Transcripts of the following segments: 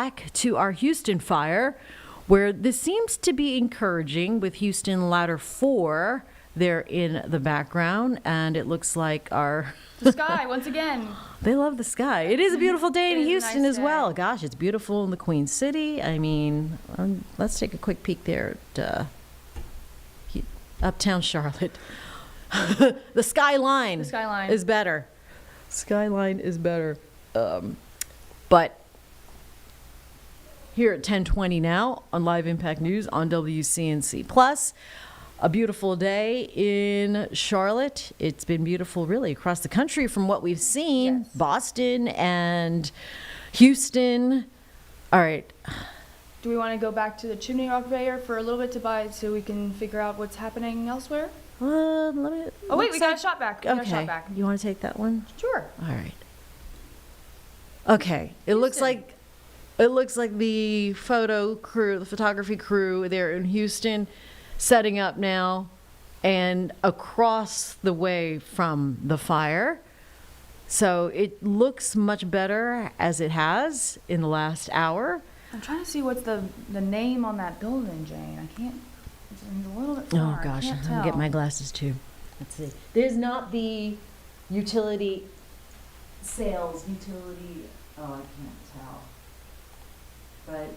back to our Houston fire, where this seems to be encouraging with Houston Ladder 4 there in the background, and it looks like our the sky once again. They love the sky. It is a beautiful day in It is a Houston nice as day. well. Gosh, it's beautiful in the Queen City. I mean, let's take a quick peek there at uptown Charlotte. The skyline. The skyline. Is better. Skyline is better. But here at 10:20 now on Live Impact News on WCNC Plus. A beautiful day in Charlotte. It's been beautiful really across the country from what we've seen. Yes. Boston and Houston. All right. Do we want to go back to the chimney rock barrier for a little bit so we can figure out what's happening elsewhere? Let me. Oh wait, we got a looks shot back. We like- got a shot back. You want to take that one? Sure. All right. Okay. It looks Houston. like the photography crew there in Houston setting up now and across the way from the fire. So it looks much better as it has in the last hour. I'm trying to see what's the name on that building, Jane. I can't. It's a little bit far. Oh gosh, I I'm can't gonna tell. get my glasses too. Let's see. There's not the utility sales utility. Oh, I can't tell. But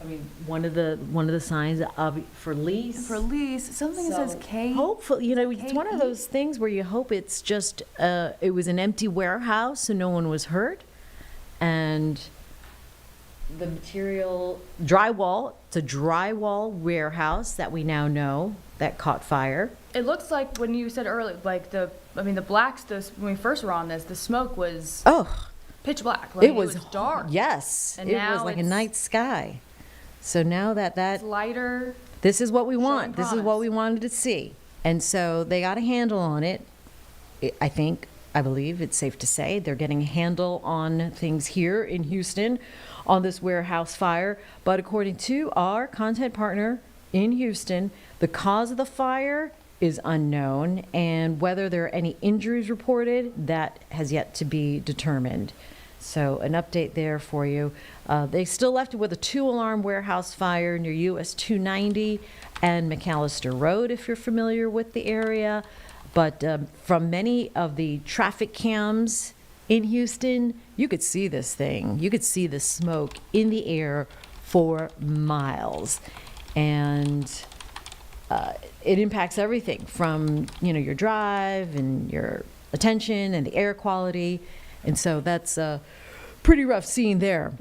I mean, one of the signs of for lease. For lease, something that says K. Hopefully, it's one of KE? those things where you hope it's just it was an empty warehouse so no one was hurt, and the material drywall. It's a drywall warehouse that we now know that caught fire. It looks like when you said earlier, like the blacks. When we first were on this, the smoke was Oh, pitch black. Like, it was dark. Yes, And it was now like a it's- night sky. So now that It's lighter. this is what we want. Showing This is what promise. we wanted to see. And so they got a handle on it. I believe it's safe to say they're getting a handle on things here in Houston on this warehouse fire. But according to our content partner in Houston, the cause of the fire is unknown, and whether there are any injuries reported, that has yet to be determined. So an update there for you. They still left it with a 2-alarm warehouse fire near US 290 and McAllister Road, if you're familiar with the area. But from many of the traffic cams in Houston, you could see this thing. You could see the smoke in the air for miles. And it impacts everything from, your drive and your attention and the air quality. And so that's a pretty rough scene there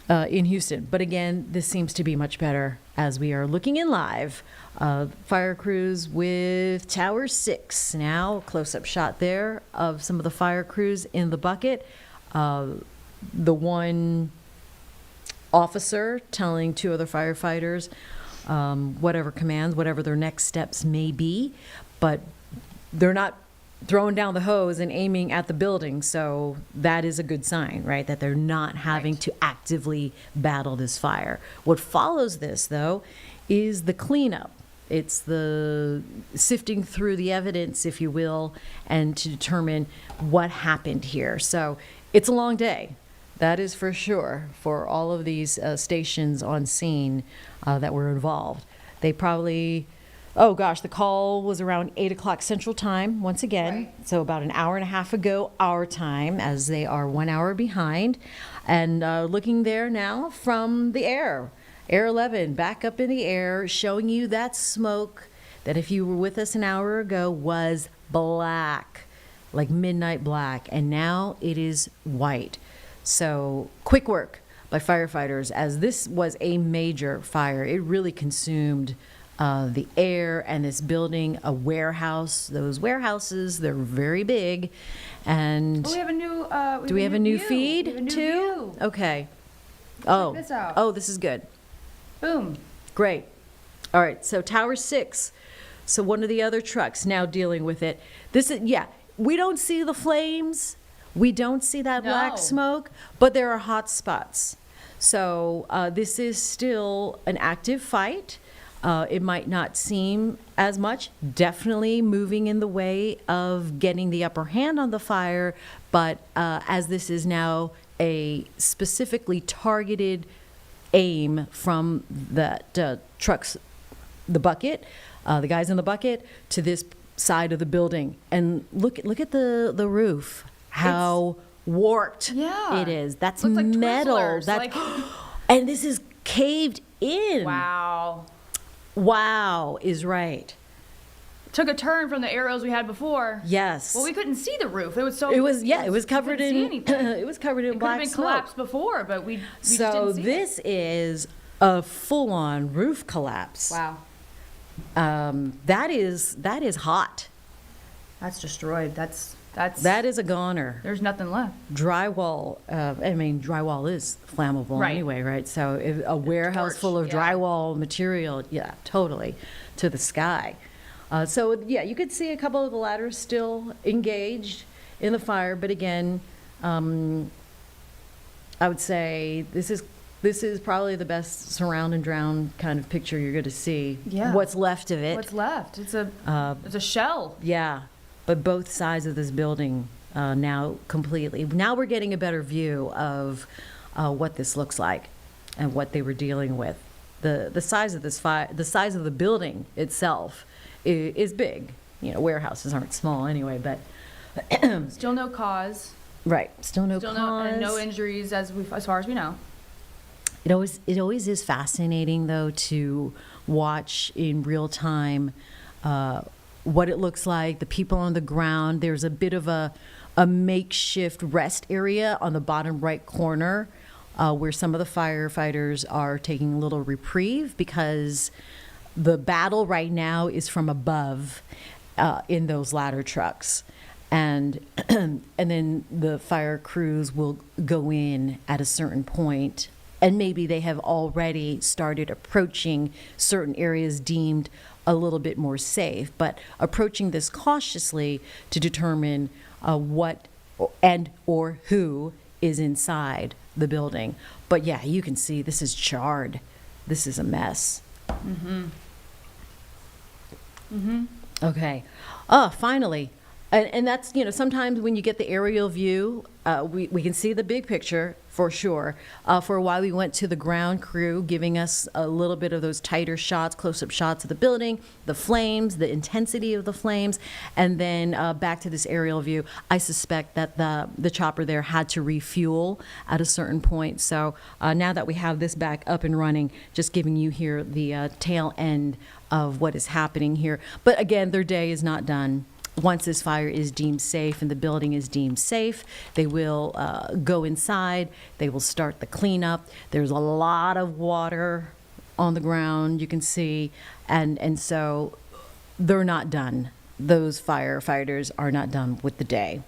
in Houston. But again, this seems to be much better as we are looking in live. Fire crews with Tower 6 now, close-up shot there of some of the fire crews in the bucket. The one officer telling 2 other firefighters whatever commands, whatever their next steps may be, but they're not throwing down the hose and aiming at the building. So that is a good sign, right? That they're not having to actively battle this fire. What follows this, though, is the cleanup. It's the sifting through the evidence, if you will, and to determine what happened here. So it's a long day. That is for sure for all of these stations on scene that were involved. They probably, the call was around 8 o'clock Central Time once again. Right. So about an hour and a half ago, our time, as they are 1 hour behind. And looking there now from the air. Air 11 back up in the air, showing you that smoke that if you were with us an hour ago was black, like midnight black, and now it is white. So quick work by firefighters, as this was a major fire. It really consumed the air, and this building, a warehouse. Those warehouses, they're very big. And Oh, we have a new. do we have a new view. feed We have a new too? view. Okay. Check this out. Oh, this is good. Boom. Great. All right, so Tower 6. So one of the other trucks now dealing with it. This is, we don't see the flames. We don't see that black No. smoke, but there are hot spots. So this is still an active fight. It might not seem as much, definitely moving in the way of getting the upper hand on the fire, but as this is now a specifically targeted aim from that truck's, the bucket, the guys in the bucket, to this side of the building. And look at the roof, how warped Yeah. it is. That's Looks like metal. Twizzlers, That's like- and this is caved in. Wow. Wow is right. Took a turn from the arrows we had before. Yes. Well, we couldn't see the roof. It was so. It was covered couldn't see in anything. it was covered in It could black have been smoke. collapsed before, but we just So didn't see this is a full-on roof collapse. it. Wow. That is hot. That's destroyed. That's. That is a goner. There's nothing left. Drywall. I mean, drywall is flammable Right. anyway, right? So if a warehouse torch, full of yeah. drywall material, yeah, totally, to the sky. So yeah, you could see a couple of the ladders still engaged in the fire, but again, I would say this is probably the best surround and drown kind of picture you're going to see. Yeah. What's left of it? What's left? It's a shell. Yeah, but both sides of this building now completely. Now we're getting a better view of what this looks like and what they were dealing with. The size of this fire, the size of the building itself is big. You know, warehouses aren't small anyway, but Still no cause. right, still no Still cause. and no injuries as far as we know. It always is fascinating though to watch in real time what it looks like, the people on the ground. There's a bit of a makeshift rest area on the bottom right corner where some of the firefighters are taking a little reprieve because the battle right now is from above in those ladder trucks. And and then the fire crews will go in at a certain point, and maybe they have already started approaching certain areas deemed a little bit more safe, but approaching this cautiously to determine what and or who is inside the building. But yeah, you can see this is charred. This is a mess. Okay. Finally. And that's, you know, sometimes when you get the aerial view, we can see the big picture for sure. For a while, we went to the ground crew, giving us a little bit of those tighter shots, close-up shots of the building, the flames, the intensity of the flames, and then back to this aerial view. I suspect that the chopper there had to refuel at a certain point. So now that we have this back up and running, just giving you here the tail end of what is happening here. But again, their day is not done. Once this fire is deemed safe and the building is deemed safe, they will go inside. They will start the cleanup. There's a lot of water on the ground, you can see, and so they're not done. Those firefighters are not done with the day.